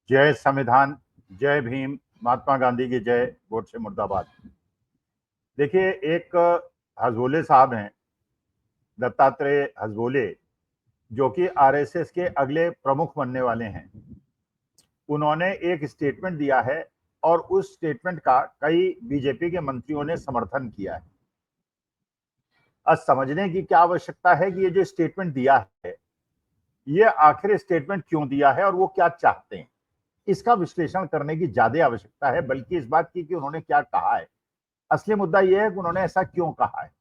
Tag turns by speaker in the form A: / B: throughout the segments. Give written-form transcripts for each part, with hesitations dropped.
A: जय संविधान, जय भीम, महात्मा गांधी की जय, गोडसे मुर्दाबाद। देखिए, एक हजबोले साहब हैं, दत्तात्रेय हजबोले, जो कि आरएसएस के अगले प्रमुख बनने वाले हैं। उन्होंने एक स्टेटमेंट दिया है और उस स्टेटमेंट का कई बीजेपी के मंत्रियों ने समर्थन किया है। अब समझने की क्या आवश्यकता है कि ये जो स्टेटमेंट दिया है, ये आखिर स्टेटमेंट क्यों दिया है और वो क्या चाहते हैं, इसका विश्लेषण करने की ज्यादा आवश्यकता है, बल्कि इस बात की कि उन्होंने क्या कहा है। असली मुद्दा यह है कि उन्होंने ऐसा क्यों कहा है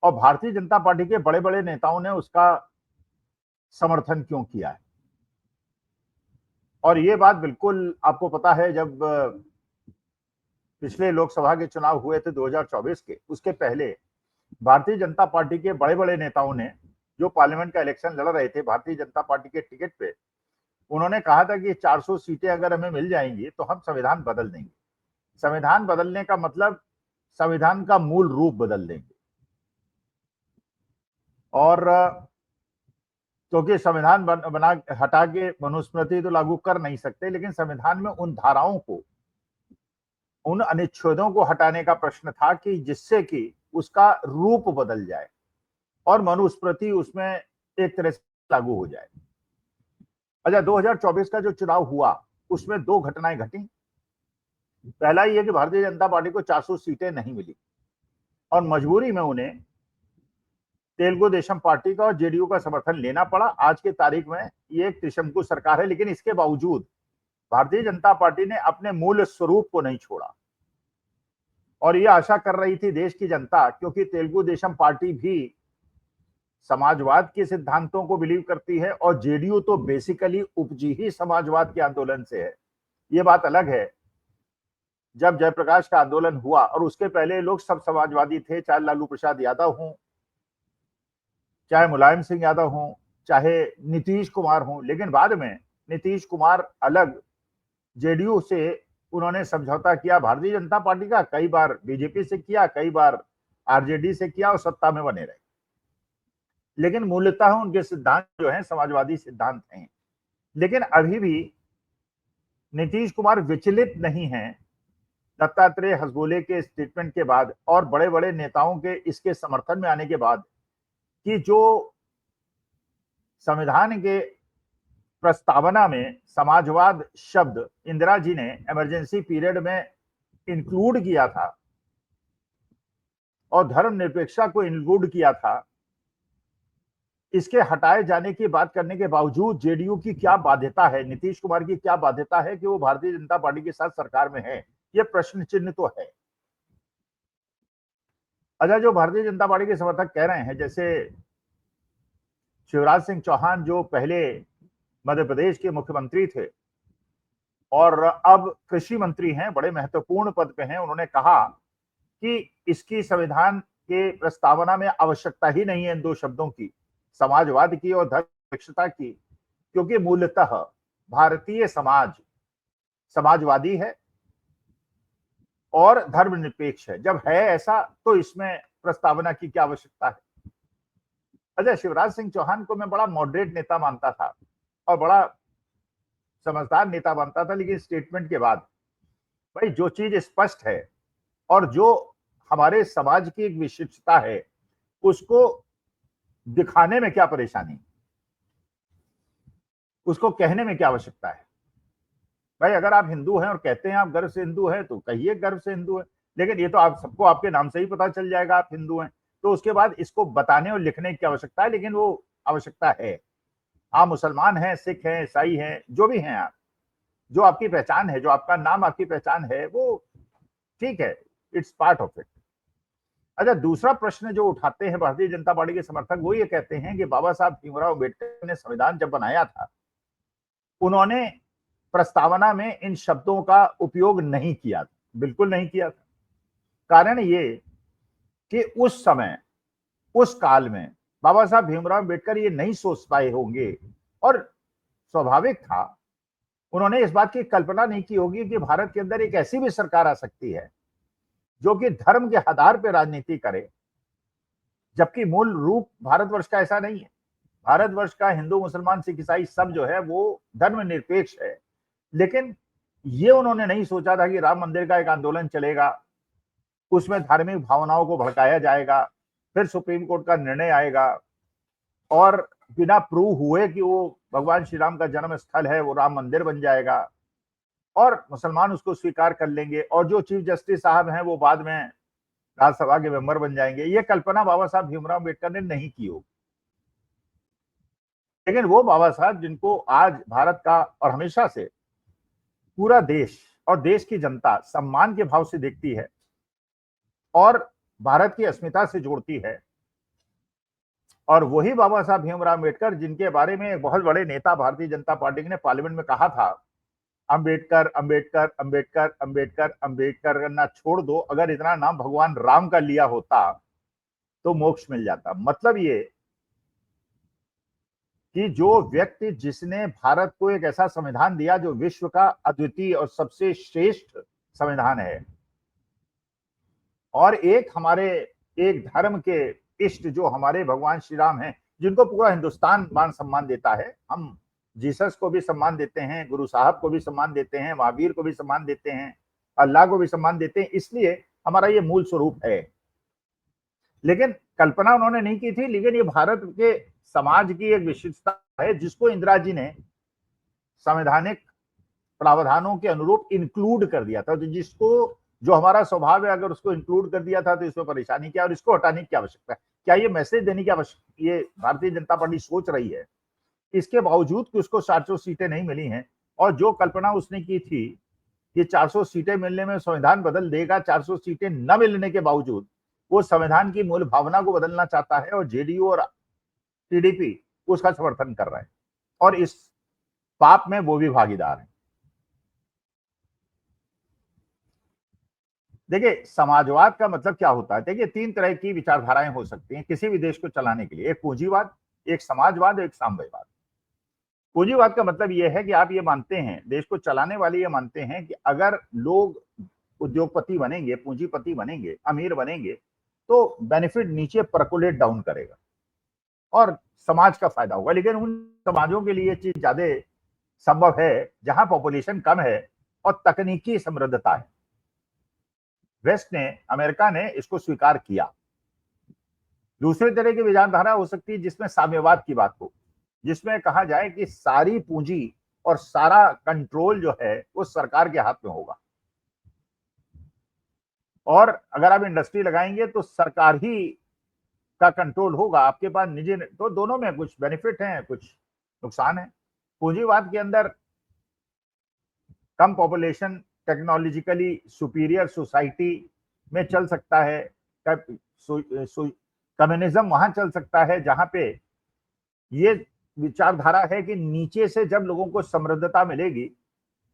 A: और भारतीय जनता पार्टी के बड़े बड़े नेताओं ने उसका समर्थन क्यों किया है। और ये बात बिल्कुल आपको पता है, जब पिछले लोकसभा के चुनाव हुए थे 2024 के, उसके पहले भारतीय जनता पार्टी के बड़े बड़े नेताओं ने, जो पार्लियामेंट का इलेक्शन लड़ रहे थे भारतीय जनता पार्टी के टिकट पे, उन्होंने कहा था कि 400 सीटें अगर हमें मिल जाएंगी तो हम संविधान बदल देंगे। संविधान बदलने का मतलब संविधान का मूल रूप बदल देंगे। और क्योंकि संविधान बना हटा के मनुस्मृति तो लागू कर नहीं सकते, लेकिन संविधान में उन धाराओं को, उन अनुच्छेदों को हटाने का प्रश्न था कि जिससे कि उसका रूप बदल जाए और मनुस्मृति उसमें एक तरह से लागू हो जाए। अच्छा, 2024 का जो चुनाव हुआ उसमें दो घटनाएं घटी। पहला ये कि भारतीय जनता पार्टी को 400 सीटें नहीं मिली और मजबूरी में उन्हें तेलुगु देशम पार्टी का और जेडीयू का समर्थन लेना पड़ा। आज की तारीख में ये एक त्रिशंकु सरकार है, लेकिन इसके बावजूद भारतीय जनता पार्टी ने अपने मूल स्वरूप को नहीं छोड़ा। और ये आशा कर रही थी देश की जनता, क्योंकि तेलुगु देशम पार्टी भी समाजवाद के सिद्धांतों को बिलीव करती है और जेडीयू तो बेसिकली उपजी ही समाजवाद के आंदोलन से है। ये बात अलग है, जब जयप्रकाश का आंदोलन हुआ और उसके पहले लोग सब समाजवादी थे, चाहे लालू प्रसाद यादव हों, चाहे मुलायम सिंह यादव हों, चाहे नीतीश कुमार हों, लेकिन बाद में नीतीश कुमार अलग जेडीयू से उन्होंने समझौता किया भारतीय जनता पार्टी का, कई बार बीजेपी से किया, कई बार आरजेडी से किया और सत्ता में बने रहे। लेकिन मूलतः उनके सिद्धांत जो हैं समाजवादी सिद्धांत हैं। लेकिन अभी भी नीतीश कुमार विचलित नहीं है दत्तात्रेय हसबोले के स्टेटमेंट के बाद और बड़े बड़े नेताओं के इसके समर्थन में आने के बाद कि जो संविधान के प्रस्तावना में समाजवाद शब्द इंदिरा जी ने इमरजेंसी पीरियड में इंक्लूड किया था और धर्मनिरपेक्षता को इंक्लूड किया था, इसके हटाए जाने की बात करने के बावजूद जेडीयू की क्या बाध्यता है, नीतीश कुमार की क्या बाध्यता है कि वो भारतीय जनता पार्टी के साथ सरकार में है, ये प्रश्न चिन्ह तो है। अच्छा, जो भारतीय जनता पार्टी के समर्थक कह रहे हैं, जैसे शिवराज सिंह चौहान जो पहले मध्य प्रदेश के मुख्यमंत्री थे और अब कृषि मंत्री हैं, बड़े महत्वपूर्ण पद पे हैं, उन्होंने कहा कि इसकी संविधान के प्रस्तावना में आवश्यकता ही नहीं है इन दो शब्दों की, समाजवाद की और धर्मनिरपेक्षता की, क्योंकि मूलतः भारतीय समाज समाजवादी है और धर्मनिरपेक्ष है। जब है ऐसा तो इसमें प्रस्तावना की क्या आवश्यकता है। अच्छा, शिवराज सिंह चौहान को मैं बड़ा मॉडरेट नेता मानता था और बड़ा समझदार नेता मानता था, लेकिन स्टेटमेंट के बाद भाई जो चीज स्पष्ट है और जो हमारे समाज की एक विशिष्टता है उसको दिखाने में क्या परेशानी, उसको कहने में क्या आवश्यकता है। भाई अगर आप हिंदू हैं और कहते हैं आप गर्व से हिंदू हैं तो कहिए गर्व से हिंदू है, लेकिन ये तो आप सबको आपके नाम से ही पता चल जाएगा आप हिंदू हैं, तो उसके बाद इसको बताने और लिखने की आवश्यकता है, लेकिन वो आवश्यकता है। आप मुसलमान हैं, सिख हैं, ईसाई हैं, जो भी हैं आप, जो आपकी पहचान है, जो आपका नाम आपकी पहचान है, वो ठीक है, इट्स पार्ट ऑफ इट। अच्छा, दूसरा प्रश्न जो उठाते हैं भारतीय जनता पार्टी के समर्थक, वो ये कहते हैं कि बाबा साहब भीमराव अम्बेडकर ने संविधान जब बनाया था उन्होंने प्रस्तावना में इन शब्दों का उपयोग नहीं किया था, बिल्कुल नहीं किया था। कारण ये कि उस समय उस काल में बाबा साहब भीमराव अम्बेडकर ये नहीं सोच पाए होंगे और स्वाभाविक था, उन्होंने इस बात की कल्पना नहीं की होगी कि भारत के अंदर एक ऐसी भी सरकार आ सकती है जो कि धर्म के आधार पर राजनीति करे, जबकि मूल रूप भारतवर्ष का ऐसा नहीं है। भारतवर्ष का हिंदू मुसलमान सिख ईसाई सब जो है वो धर्मनिरपेक्ष है, लेकिन ये उन्होंने नहीं सोचा था कि राम मंदिर का एक आंदोलन चलेगा, उसमें धार्मिक भावनाओं को भड़काया जाएगा, फिर सुप्रीम कोर्ट का निर्णय आएगा और बिना प्रूव हुए कि वो भगवान श्री राम का जन्म स्थल है वो राम मंदिर बन जाएगा और मुसलमान उसको स्वीकार कर लेंगे और जो चीफ जस्टिस साहब हैं वो बाद में राज्यसभा के मेंबर बन जाएंगे। ये कल्पना बाबा साहब भीमराव अम्बेडकर ने नहीं की होगी, लेकिन वो बाबा साहब जिनको आज भारत का और हमेशा से पूरा देश और देश की जनता सम्मान के भाव से देखती है और भारत की अस्मिता से जोड़ती है, और वही बाबा साहब भीमराव अम्बेडकर जिनके बारे में एक बहुत बड़े नेता भारतीय जनता पार्टी ने पार्लियामेंट में कहा था, अंबेडकर अंबेडकर अंबेडकर अंबेडकर अंबेडकर करना छोड़ दो, अगर इतना नाम भगवान राम का लिया होता तो मोक्ष मिल जाता। मतलब ये कि जो व्यक्ति जिसने भारत को एक ऐसा संविधान दिया जो विश्व का अद्वितीय और सबसे श्रेष्ठ संविधान है, और एक हमारे एक धर्म के इष्ट जो हमारे भगवान श्री राम हैं, जिनको पूरा हिंदुस्तान मान सम्मान देता है, हम जीसस को भी सम्मान देते हैं, गुरु साहब को भी सम्मान देते हैं, महावीर को भी सम्मान देते हैं, अल्लाह को भी सम्मान देते हैं, इसलिए हमारा ये मूल स्वरूप है। लेकिन कल्पना उन्होंने नहीं की थी, लेकिन ये भारत के समाज की एक विशिष्टता है जिसको इंदिरा जी ने संवैधानिक प्रावधानों के अनुरूप इंक्लूड कर दिया था। तो जिसको जो हमारा स्वभाव है अगर उसको इंक्लूड कर दिया था तो इसमें परेशानी क्या, और इसको हटाने की आवश्यकता है क्या, ये मैसेज देने की आवश्यकता ये भारतीय जनता पार्टी सोच रही है। इसके बावजूद कि उसको 400 सीटें नहीं मिली हैं, और जो कल्पना उसने की थी कि 400 सीटें मिलने में संविधान बदल देगा, 400 सीटें न मिलने के बावजूद वो संविधान की मूल भावना को बदलना चाहता है, और जेडीयू और टीडीपी उसका समर्थन कर रहे हैं और इस पाप में वो भी भागीदार हैं। देखिए, समाजवाद का मतलब क्या होता है? देखिए, 3 तरह की विचारधाराएं हो सकती हैं किसी भी देश को चलाने के लिए, एक पूंजीवाद, एक समाजवाद, एक साम्यवाद। पूंजीवाद का मतलब यह है कि आप ये मानते हैं, देश को चलाने वाले ये मानते हैं कि अगर लोग उद्योगपति बनेंगे, पूंजीपति बनेंगे, अमीर बनेंगे, तो बेनिफिट नीचे परकुलेट डाउन करेगा और समाज का फायदा होगा। लेकिन उन समाजों के लिए चीज ज्यादा संभव है जहां पॉपुलेशन कम है और तकनीकी समृद्धता है। वेस्ट ने, अमेरिका ने इसको स्वीकार किया। दूसरे तरह की विचारधारा हो सकती है जिसमें साम्यवाद की बात हो, जिसमें कहा जाए कि सारी पूंजी और सारा कंट्रोल जो है वो सरकार के हाथ में होगा, और अगर आप इंडस्ट्री लगाएंगे तो सरकार ही का कंट्रोल होगा, आपके पास निजी। तो दोनों में कुछ बेनिफिट हैं, कुछ नुकसान है। पूंजीवाद के अंदर कम पॉपुलेशन, टेक्नोलॉजिकली सुपीरियर सोसाइटी में चल सकता है। कम्युनिज्म वहां चल सकता है जहां पे ये विचारधारा है कि नीचे से जब लोगों को समृद्धता मिलेगी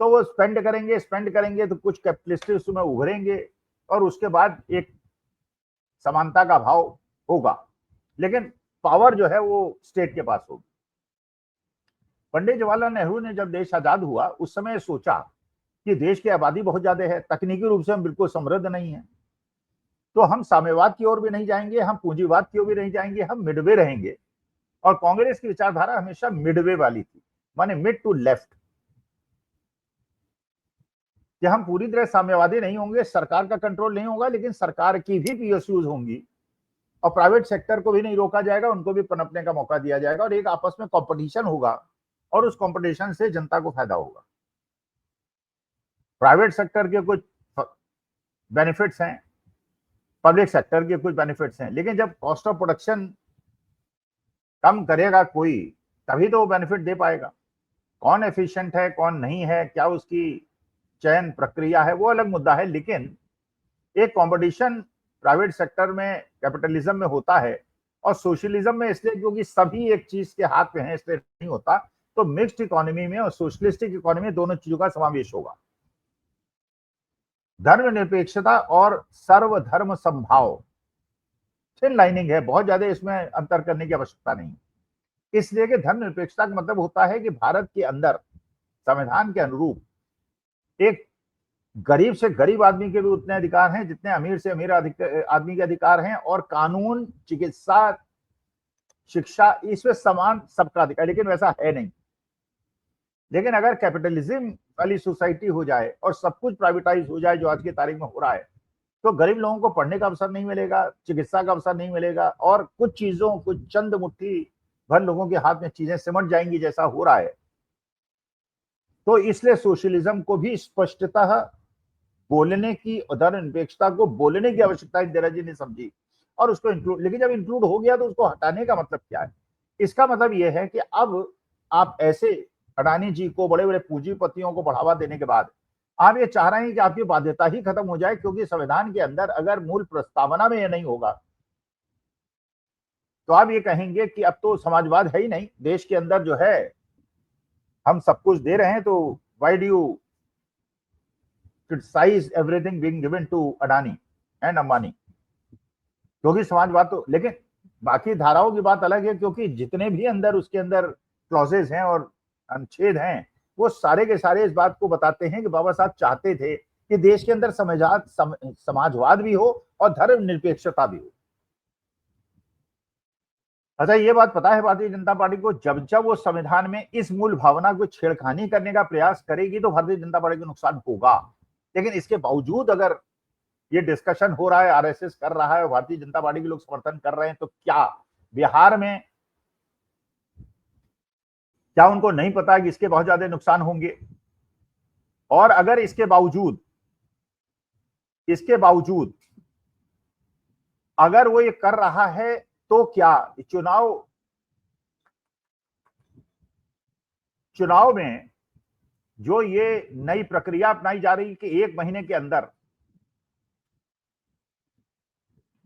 A: तो वो स्पेंड करेंगे तो कुछ कैपिटलिस्ट उसमें उभरेंगे और उसके बाद एक समानता का भाव होगा, लेकिन पावर जो है वो स्टेट के पास होगी। पंडित जवाहरलाल नेहरू ने जब देश आजाद हुआ उस समय सोचा कि देश की आबादी बहुत ज्यादा है, तकनीकी रूप से हम बिल्कुल समृद्ध नहीं है, तो हम साम्यवाद की ओर भी नहीं जाएंगे, हम पूंजीवाद की ओर भी नहीं जाएंगे, हम मिडवे रहेंगे। और कांग्रेस की विचारधारा हमेशा मिडवे वाली थी, माने मिड टू लेफ्ट, कि हम पूरी तरह साम्यवादी नहीं होंगे, सरकार का कंट्रोल नहीं होगा, लेकिन सरकार की भी पीएसयूज होंगी और प्राइवेट सेक्टर को भी नहीं रोका जाएगा, उनको भी पनपने का मौका दिया जाएगा और एक आपस में कंपटीशन होगा और उस कंपटीशन से जनता को फायदा होगा। प्राइवेट सेक्टर के कुछ बेनिफिट्स हैं, पब्लिक सेक्टर के कुछ बेनिफिट्स हैं, लेकिन जब कॉस्ट ऑफ प्रोडक्शन कम करेगा कोई, तभी तो वो बेनिफिट दे पाएगा। कौन एफिशिएंट है, कौन नहीं है, क्या उसकी चयन प्रक्रिया है, वो अलग मुद्दा है, लेकिन एक कंपटीशन प्राइवेट सेक्टर में कैपिटलिज्म में होता है और सोशलिज्म में इसलिए क्योंकि सभी एक चीज के हाथ में है इसलिए नहीं होता। तो मिक्स्ड इकोनॉमी में और सोशलिस्टिक इकोनॉमी में दोनों चीजों का समावेश होगा। धर्मनिरपेक्षता और सर्वधर्म समभाव थिन लाइनिंग है, बहुत ज्यादा इसमें अंतर करने की आवश्यकता नहीं, इसलिए कि धर्मनिरपेक्षता का मतलब होता है कि भारत के अंदर संविधान के अनुरूप एक गरीब से गरीब आदमी के भी उतने अधिकार हैं जितने अमीर से अमीर आदमी के अधिकार हैं, और कानून, चिकित्सा, शिक्षा, इसमें समान सबका अधिकार, लेकिन वैसा है नहीं। लेकिन अगर कैपिटलिज्म वाली सोसाइटी हो जाए और सब कुछ प्राइवेटाइज हो जाए जो आज की तारीख में हो रहा है, तो गरीब लोगों को पढ़ने का अवसर नहीं मिलेगा, चिकित्सा का अवसर नहीं मिलेगा, और कुछ चीजों, कुछ चंद मुट्ठी भर लोगों के हाथ में चीजें सिमट जाएंगी जैसा हो रहा है। तो इसलिए सोशलिज्म को भी स्पष्टतः बोलने की, धर्मनिरपेक्षता को बोलने की आवश्यकता इंदिरा जी ने समझी और उसको इंक्लूड, लेकिन जब इंक्लूड हो गया तो उसको हटाने का मतलब क्या है? इसका मतलब यह है कि अब आप ऐसे अडानी जी को, बड़े बड़े पूंजीपतियों को बढ़ावा देने के बाद आप ये चाह रहे हैं कि आपकी बाध्यता ही खत्म हो जाए, क्योंकि संविधान के अंदर अगर मूल प्रस्तावना में यह नहीं होगा तो आप ये कहेंगे कि अब तो समाजवाद है ही नहीं देश के अंदर, जो है हम सब कुछ दे रहे हैं, तो why do you criticise everything being given to Adani and Ambani? क्योंकि समाजवाद तो, लेकिन बाकी धाराओं की बात अलग है, क्योंकि जितने भी अंदर उसके अंदर क्लॉजेज हैं और अनुच्छेद हैं, वो सारे के सारे इस बात को बताते हैं कि बाबा साहब चाहते थे कि देश के अंदर समाजवाद भी हो और धर्मनिरपेक्षता भी हो। अच्छा, ये बात पता है भारतीय जनता पार्टी को, जब जब वो संविधान में इस मूल भावना को छेड़खानी करने का प्रयास करेगी तो भारतीय जनता पार्टी को नुकसान होगा। लेकिन इसके बावजूद अगर ये डिस्कशन हो रहा है, आरएसएस कर रहा है और भारतीय जनता पार्टी के लोग समर्थन कर रहे हैं, तो क्या बिहार में, क्या उनको नहीं पता कि इसके बहुत ज्यादा नुकसान होंगे? और अगर इसके बावजूद अगर वो ये कर रहा है तो क्या चुनाव में जो ये नई प्रक्रिया अपनाई जा रही है कि 1 महीने के अंदर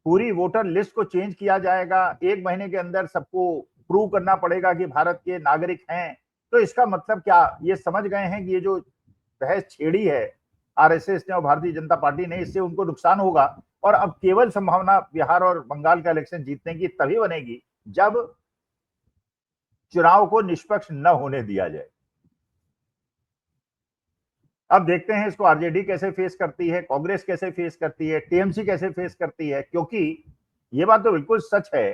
A: पूरी वोटर लिस्ट को चेंज किया जाएगा, 1 महीने के अंदर सबको प्रूव करना पड़ेगा कि भारत के नागरिक हैं, तो इसका मतलब क्या? ये समझ गए हैं कि ये जो बहस छेड़ी है आरएसएस ने और भारतीय जनता पार्टी ने, इससे उनको नुकसान होगा। और अब केवल संभावना बिहार और बंगाल का इलेक्शन जीतने की तभी बनेगी जब चुनाव को निष्पक्ष न होने दिया जाए। अब देखते हैं इसको आरजेडी कैसे फेस करती है, कांग्रेस कैसे फेस करती है, टीएमसी कैसे फेस करती है, क्योंकि ये बात तो बिल्कुल सच है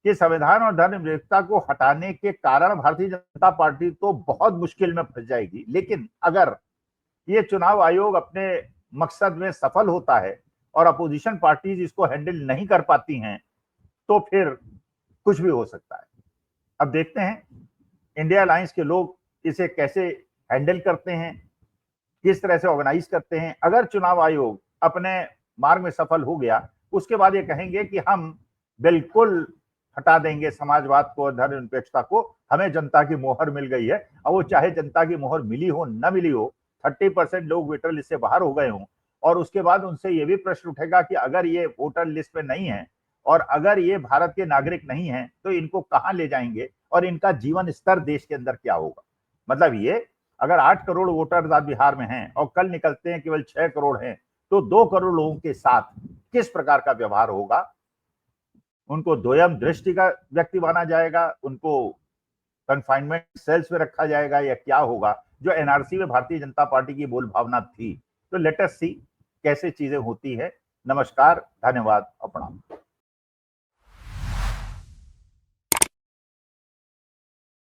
A: कि संविधान और धर्मनिरपेक्षता को हटाने के कारण भारतीय जनता पार्टी तो बहुत मुश्किल में फंस जाएगी। लेकिन अगर ये चुनाव आयोग अपने मकसद में सफल होता है और अपोजिशन पार्टीज इसको हैंडल नहीं कर पाती हैं, तो फिर कुछ भी हो सकता है। अब देखते हैं इंडिया अलायंस के लोग इसे कैसे हैंडल करते हैं, किस तरह से ऑर्गेनाइज करते हैं। अगर चुनाव आयोग अपने मार्ग में सफल हो गया, उसके बाद ये कहेंगे कि हम बिल्कुल हटा देंगे समाजवाद को, धर्मनिरपेक्षता को, हमें जनता की मोहर मिल गई है। अब वो चाहे जनता की मोहर मिली हो न मिली हो, 30% लोग वोटर लिस्ट से बाहर हो गए हों, और उसके बाद उनसे ये भी प्रश्न उठेगा कि अगर ये वोटर लिस्ट में नहीं है और अगर ये भारत के नागरिक नहीं है तो इनको कहां ले जाएंगे और इनका जीवन स्तर देश के अंदर क्या होगा? मतलब ये, अगर 8 करोड़ वोटर आज बिहार में हैं और कल निकलते हैं केवल 6 करोड़ हैं, तो 2 करोड़ लोगों के साथ किस प्रकार का व्यवहार होगा? उनको दोयम दृष्टि का व्यक्ति माना जाएगा, उनको कंफाइनमेंट सेल्स में रखा जाएगा, या क्या होगा? जो एनआरसी में भारतीय जनता पार्टी की मूल भावना थी। तो लेट अस सी कैसे चीजें होती है। नमस्कार, धन्यवाद और प्रणाम।